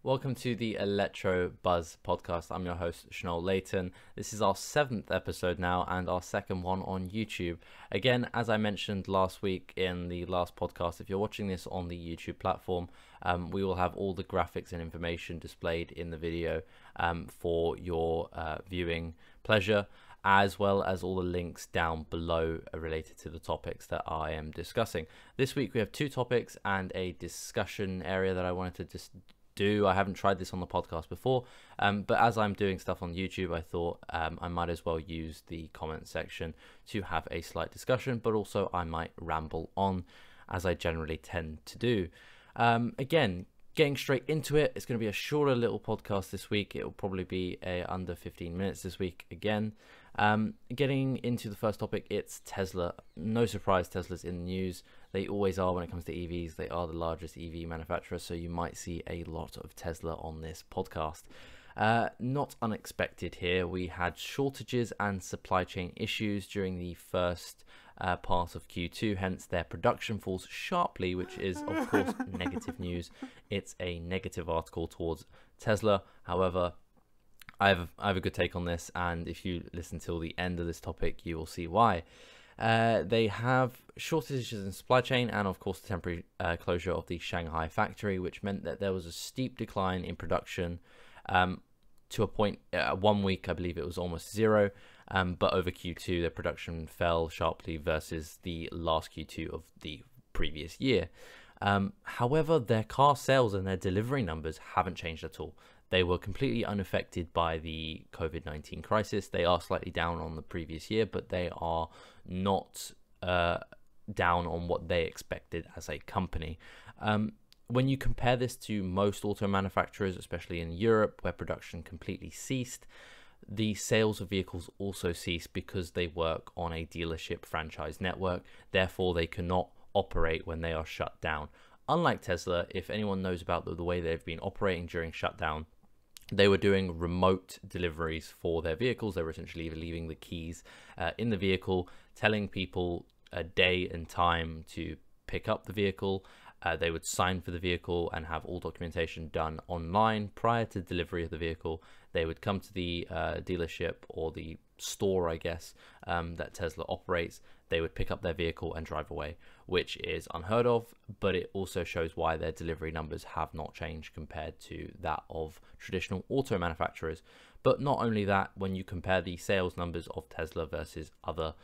Welcome to the Electro Buzz podcast. I'm your host, Shanol Layton. This is our 7th episode now and our second one on YouTube. Again, as I mentioned last week in the last podcast, if you're watching this on the YouTube platform, we will have all the graphics and information displayed in the video for your viewing pleasure, as well as all the links down below related to the topics that I am discussing. This week we have two topics and a discussion area that I wanted to just do. I haven't tried this on the podcast before, but as I'm doing stuff on YouTube, I thought I might as well use the comment section to have a slight discussion, but also I might ramble on as I generally tend to do. Again, getting straight into it, it's going to be a shorter little podcast this week. It will probably be under 15 minutes this week again. Getting into the first topic, it's Tesla. No surprise, Tesla's in the news. They always are when it comes to EVs. They are the largest EV manufacturer, so you might see a lot of Tesla on this podcast. Not unexpected here. We had shortages and supply chain issues during the first part of Q2, hence their production falls sharply, which is of course negative news. It's a negative article towards Tesla. However, I have a good take on this, and if you listen till the end of this topic, you will see why. They have shortages in supply chain and of course the temporary closure of the Shanghai factory, which meant that there was a steep decline in production to a point, 1 week I believe it was almost zero, but over Q2 their production fell sharply versus the last Q2 of the previous year. However, their car sales and their delivery numbers haven't changed at all. They were completely unaffected by the COVID-19 crisis. They are slightly down on the previous year, but they are not down on what they expected as a company. When you compare this to most auto manufacturers, especially in Europe, where production completely ceased, the sales of vehicles also ceased because they work on a dealership franchise network. Therefore, they cannot operate when they are shut down. Unlike Tesla, if anyone knows about the way they've been operating during shutdown, they were doing remote deliveries for their vehicles. They were essentially leaving the keys in the vehicle, telling people a day and time to pick up the vehicle. They would sign for the vehicle and have all documentation done online prior to delivery of the vehicle. They would come to the dealership or the store, I guess, that Tesla operates. They would pick up their vehicle and drive away, which is unheard of, but it also shows why their delivery numbers have not changed compared to that of traditional auto manufacturers. But not only that, when you compare the sales numbers of Tesla versus other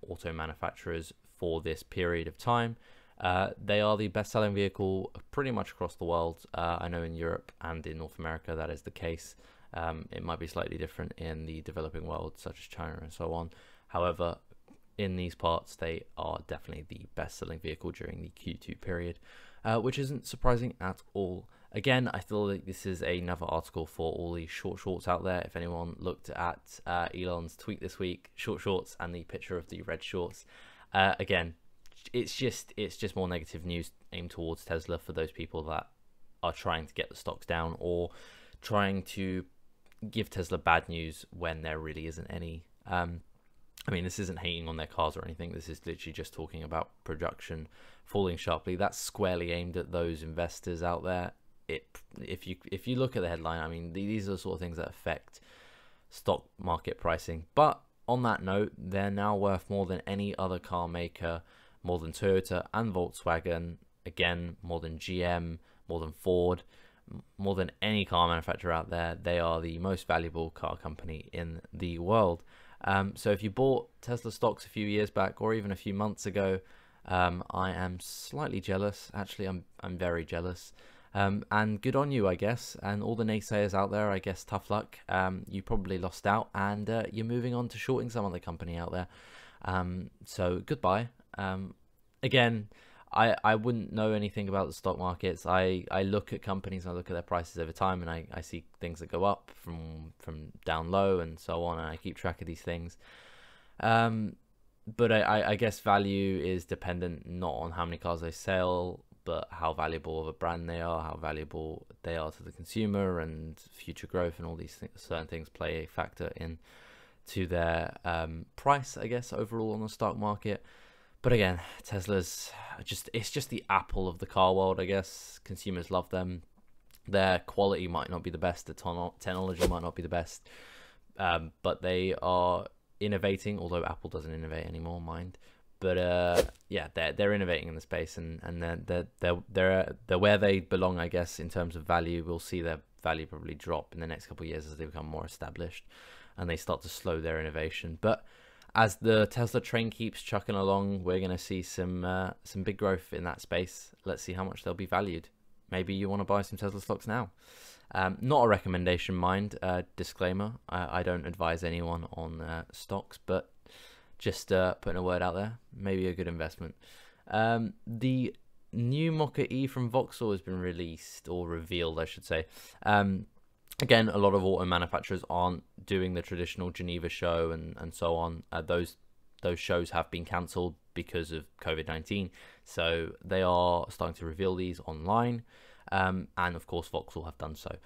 auto manufacturers for this period of time, they are the best-selling vehicle pretty much across the world. I know in Europe and in North America that is the case. It might be slightly different in the developing world, such as China and so on. However, in these parts, they are definitely the best-selling vehicle during the Q2 period, which isn't surprising at all. Again, I feel like this is another article for all the shorts out there. If anyone looked at Elon's tweet this week, short shorts and the picture of the red shorts, again, it's just more negative news aimed towards Tesla for those people that are trying to get the stocks down or trying to give Tesla bad news when there really isn't any. I mean, this isn't hating on their cars or anything. This is literally just talking about production falling sharply. That's squarely aimed at those investors out there. If you look at the headline, I mean, these are the sort of things that affect stock market pricing. But on that note, they're now worth more than any other car maker, more than Toyota and Volkswagen, again, more than GM, more than Ford, more than any car manufacturer out there. They are the most valuable car company in the world. So if you bought Tesla stocks a few years back or even a few months ago, I am slightly jealous. Actually, I'm very jealous. And good on you, I guess. And all the naysayers out there, I guess, tough luck. You probably lost out, and you're moving on to shorting some other company out there. So goodbye. Again, I wouldn't know anything about the stock markets. I look at companies and I look at their prices over time, and I see things that go up from down low and so on, and I keep track of these things. But I guess value is dependent not on how many cars they sell, but how valuable of a brand they are, how valuable they are to the consumer, and future growth, and all these certain things play a factor in to their price, I guess, overall on the stock market. But again, Tesla's it's just the Apple of the car world, I guess. Consumers love them. Their quality might not be the best, the technology might not be the best, but they are innovating. Although Apple doesn't innovate anymore, mind. But yeah, they're innovating in the space, and they're where they belong, I guess, in terms of value. We'll see their value probably drop in the next couple of years as they become more established, and they start to slow their innovation. But as the Tesla train keeps chucking along, we're going to see some big growth in that space. Let's see how much they'll be valued. Maybe you want to buy some Tesla stocks now. Not a recommendation, mind. Disclaimer: I don't advise anyone on stocks, but just putting a word out there. Maybe a good investment. The new Mokka E from Vauxhall has been released, or revealed, I should say. Again, a lot of auto manufacturers aren't doing the traditional Geneva show and so on. Those shows have been cancelled because of COVID-19. So they are starting to reveal these online. And of course, Vauxhall have done so.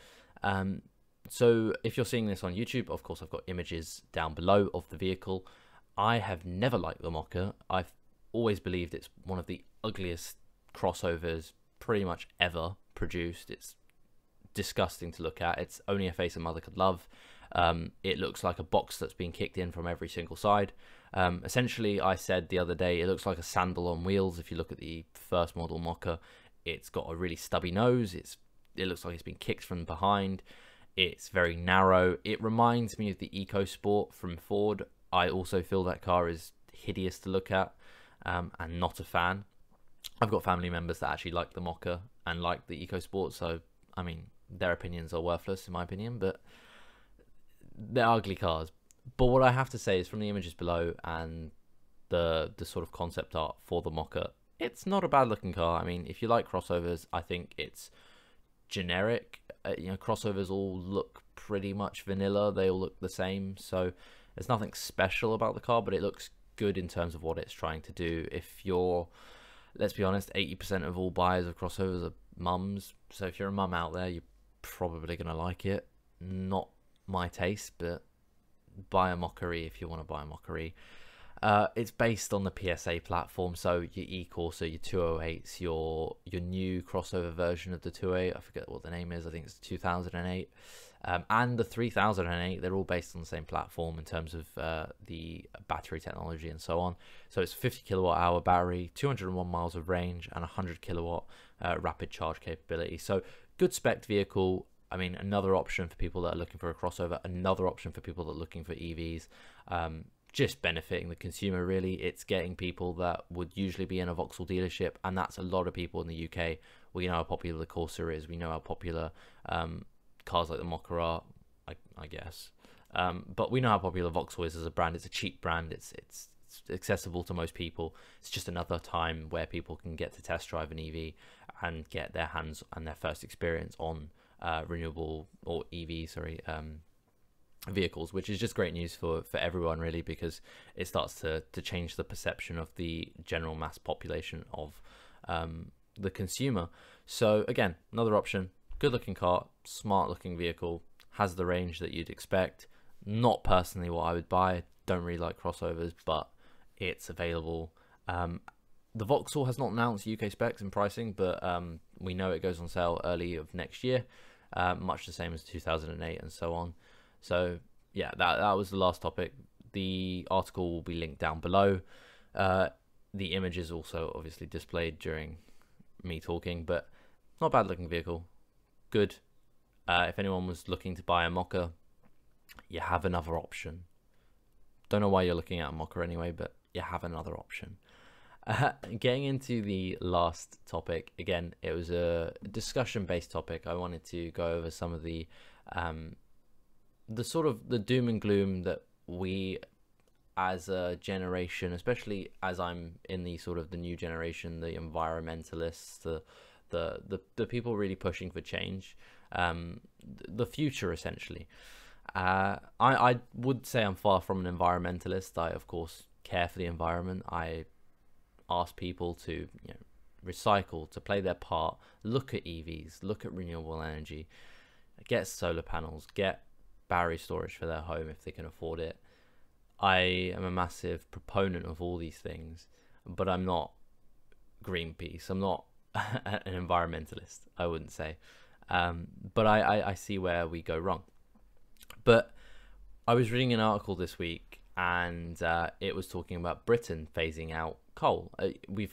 So if you're seeing this on YouTube, of course, I've got images down below of the vehicle. I have never liked the Mokka. I've always believed it's one of the ugliest crossovers pretty much ever produced. It's disgusting to look at. It's only a face a mother could love. It looks like a box that's been kicked in from every single side. Essentially, I said the other day, it looks like a sandal on wheels. If you look at the first model Mokka, it's got a really stubby nose. It looks like it's been kicked from behind. It's very narrow. It reminds me of the EcoSport from Ford. I also feel that car is hideous to look at, and not a fan. I've got family members that actually like the Mokka and like the EcoSport, so I mean, their opinions are worthless in my opinion, but they're ugly cars. But what I have to say is, from the images below and the sort of concept art for the Mokka, it's not a bad looking car. I mean, if you like crossovers, I think it's generic. Crossovers all look pretty much vanilla. They all look the same, so there's nothing special about the car, but it looks good in terms of what it's trying to do. If you're, let's be honest, 80% of all buyers of crossovers are mums, so if you're a mum out there, you're probably going to like it. Not my taste, but buy a Mokka E if you want to buy a Mokka E. It's based on the PSA platform, so your E-Corsa, your 208s, your new crossover version of the 208, I forget what the name is, I think it's 2008, and the 3008, they're all based on the same platform in terms of the battery technology and so on. So it's 50 kilowatt hour battery, 201 miles of range, and 100 kilowatt rapid charge capability. So good spec vehicle. I mean, another option for people that are looking for a crossover, another option for people that are looking for EVs. Just benefiting the consumer, really. It's getting people that would usually be in a Vauxhall dealership, and that's a lot of people in the UK. We know how popular the Corsa is. We know how popular cars like the Mokka are, I guess. But we know how popular Vauxhall is as a brand. It's a cheap brand. It's accessible to most people. It's just another time where people can get to test drive an EV and get their hands and their first experience on renewable or EV, vehicles, which is just great news for everyone, really, because it starts to change the perception of the general mass population of the consumer. So again, another option, good looking car, smart looking vehicle, has the range that you'd expect. Not personally what I would buy, don't really like crossovers, but it's available. The Vauxhall has not announced UK specs and pricing, but we know it goes on sale early of next year, much the same as 2008 and so on. So yeah, that was the last topic. The article will be linked down below. The image is also obviously displayed during me talking, but not a bad looking vehicle. Good. If anyone was looking to buy a Mokka, you have another option. Don't know why you're looking at a Mokka anyway, but you have another option. Getting into the last topic, again, it was a discussion-based topic. I wanted to go over some of the sort of the doom and gloom that we as a generation, especially as I'm in the sort of the new generation, the environmentalists, the people really pushing for change, the future essentially. I would say I'm far from an environmentalist. I of course care for the environment. I ask people to recycle, to play their part, look at EVs, look at renewable energy, get solar panels, get battery storage for their home if they can afford it. I am a massive proponent of all these things, but I'm not Greenpeace. I'm not an environmentalist, I wouldn't say. But I see where we go wrong. But I was reading an article this week, and it was talking about Britain phasing out coal.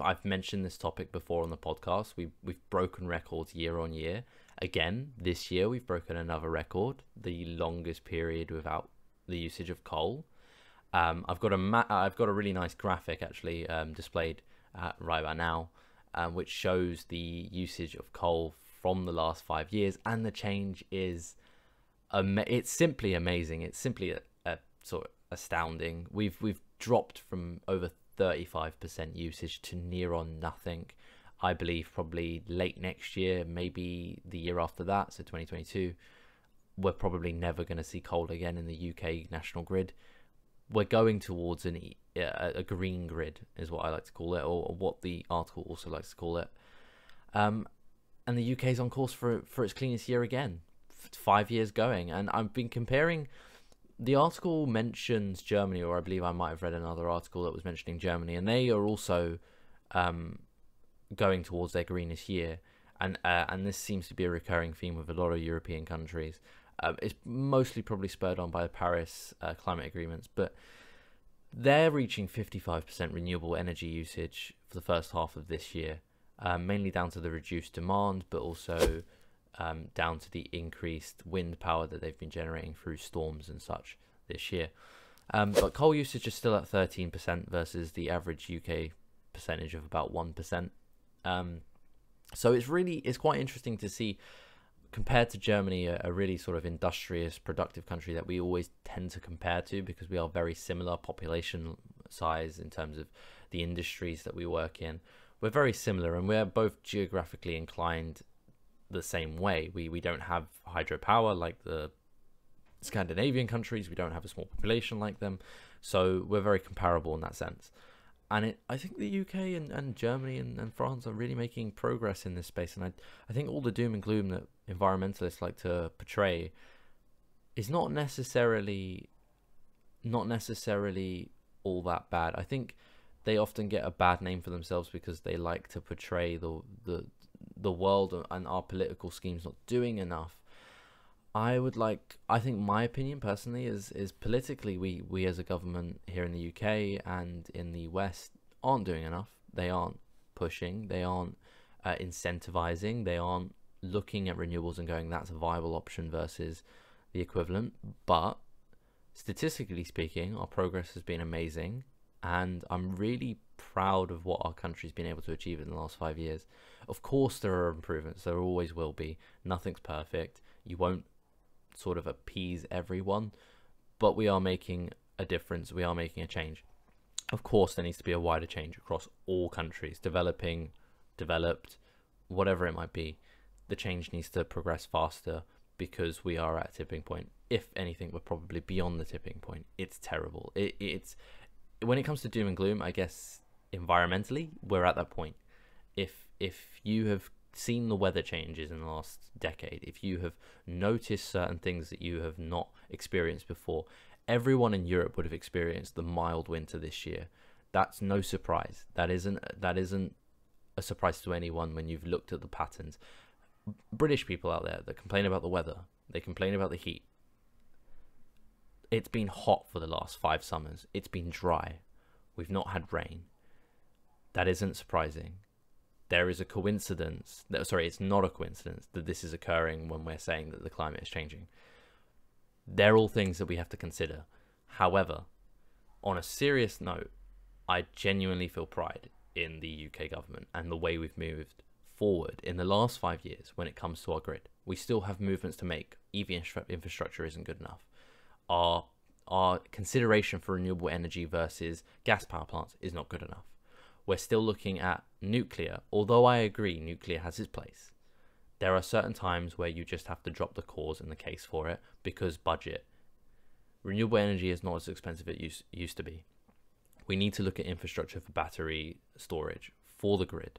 I've mentioned this topic before on the podcast. We've broken records year on year. Again, this year we've broken another record, the longest period without the usage of coal. I've got a really nice graphic actually displayed right about now, which shows the usage of coal from the last 5 years, and the change is it's simply amazing. It's simply a sort of astounding. We've dropped from over 35% usage to near on nothing. I believe probably late next year, maybe the year after that, so 2022, we're probably never going to see coal again in the UK national grid. We're going towards a green grid, is what I like to call it, or what the article also likes to call it. And the UK is on course for its cleanest year again, 5 years going. And I've been comparing. The article mentions Germany, or I believe I might have read another article that was mentioning Germany, and they are also going towards their greenest year. And this seems to be a recurring theme with a lot of European countries. It's mostly probably spurred on by the Paris climate agreements, but they're reaching 55% renewable energy usage for the first half of this year, mainly down to the reduced demand, but also down to the increased wind power that they've been generating through storms and such this year. But coal usage is still at 13% versus the average UK percentage of about 1%. So it's quite interesting to see, compared to Germany, a really sort of industrious, productive country that we always tend to compare to, because we are very similar population size in terms of the industries that we work in. We're very similar, and we're both geographically inclined the same way. We don't have hydropower like the Scandinavian countries. We don't have a small population like them. So we're very comparable in that sense. And I think the UK and Germany and France are really making progress in this space. And I think all the doom and gloom that environmentalists like to portray is not necessarily all that bad. I think they often get a bad name for themselves because they like to portray the world and our political schemes not doing enough. I think my opinion personally is politically we as a government here in the UK and in the West aren't doing enough. They aren't pushing, they aren't incentivizing, they aren't looking at renewables and going, that's a viable option versus the equivalent. But statistically speaking, our progress has been amazing, and I'm really proud of what our country's been able to achieve in the last 5 years. Of course there are improvements, there always will be. Nothing's perfect. You won't sort of appease everyone, but we are making a difference. We are making a change. Of course there needs to be a wider change across all countries, developing, developed, whatever it might be. The change needs to progress faster because we are at a tipping point. If anything, we're probably beyond the tipping point. It's terrible. It's when it comes to doom and gloom, I guess environmentally we're at that point. If you have seen the weather changes in the last decade, if you have noticed certain things that you have not experienced before, everyone in Europe would have experienced the mild winter this year. That's no surprise. That isn't a surprise to anyone when you've looked at the patterns. British people out there that complain about the weather, they complain about the heat. It's been hot for the last 5 summers. It's been dry. We've not had rain. That isn't surprising. There is a coincidence. It's not a coincidence that this is occurring when we're saying that the climate is changing. They're all things that we have to consider. However, on a serious note, I genuinely feel pride in the UK government and the way we've moved forward in the last 5 years when it comes to our grid. We still have movements to make. EV infrastructure isn't good enough. Our consideration for renewable energy versus gas power plants is not good enough. We're still looking at nuclear, although I agree nuclear has its place. There are certain times where you just have to drop the cause and the case for it because budget. Renewable energy is not as expensive as it used to be. We need to look at infrastructure for battery storage for the grid.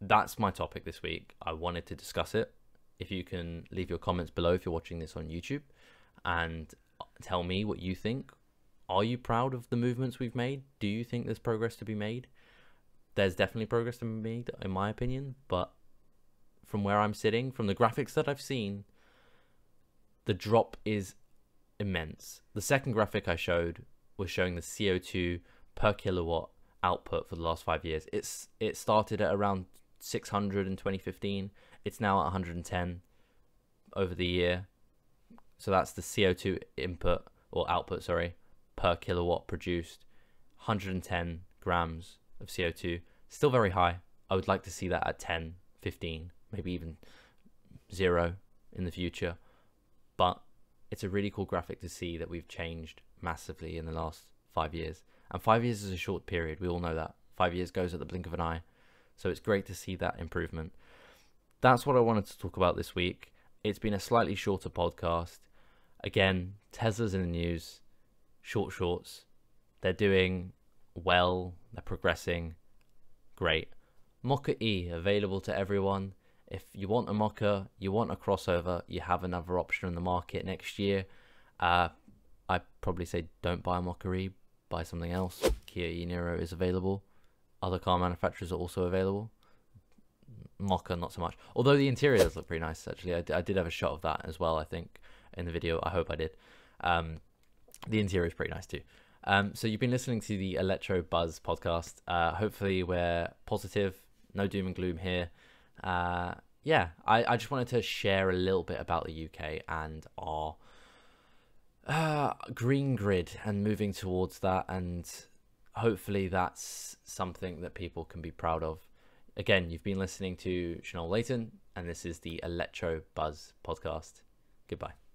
That's my topic this week. I wanted to discuss it. If you can leave your comments below if you're watching this on YouTube and tell me what you think. Are you proud of the movements we've made? Do you think there's progress to be made? There's definitely progress to be made, in my opinion, but from where I'm sitting, from the graphics that I've seen, the drop is immense. The second graphic I showed was showing the CO2 per kilowatt output for the last 5 years. It started at around 600 in 2015. It's now at 110 over the year. So that's the CO2 input or output, sorry, per kilowatt produced. 110 grams of CO2. Still very high. I would like to see that at 10, 15, maybe even 0 in the future. But it's a really cool graphic to see that we've changed massively in the last 5 years. And 5 years is a short period. We all know that. 5 years goes at the blink of an eye. So it's great to see that improvement. That's what I wanted to talk about this week. It's been a slightly shorter podcast. Again, Tesla's in the news. Shorts. They're doing well. They're progressing. Great. Mokka E available to everyone. If you want a Mokka, you want a crossover, you have another option in the market next year. I'd probably say don't buy a Mokka E, buy something else. Kia e-Niro is available. Other car manufacturers are also available. Mokka, not so much. Although the interior does look pretty nice, actually. I did have a shot of that as well, I think, in the video. I hope I did. The interior is pretty nice too. So you've been listening to the Electro Buzz podcast. Hopefully we're positive. No doom and gloom here. Yeah, I just wanted to share a little bit about the UK and our green grid and moving towards that, and hopefully that's something that people can be proud of. Again, you've been listening to Chanel Layton, and this is the Electro Buzz podcast. Goodbye.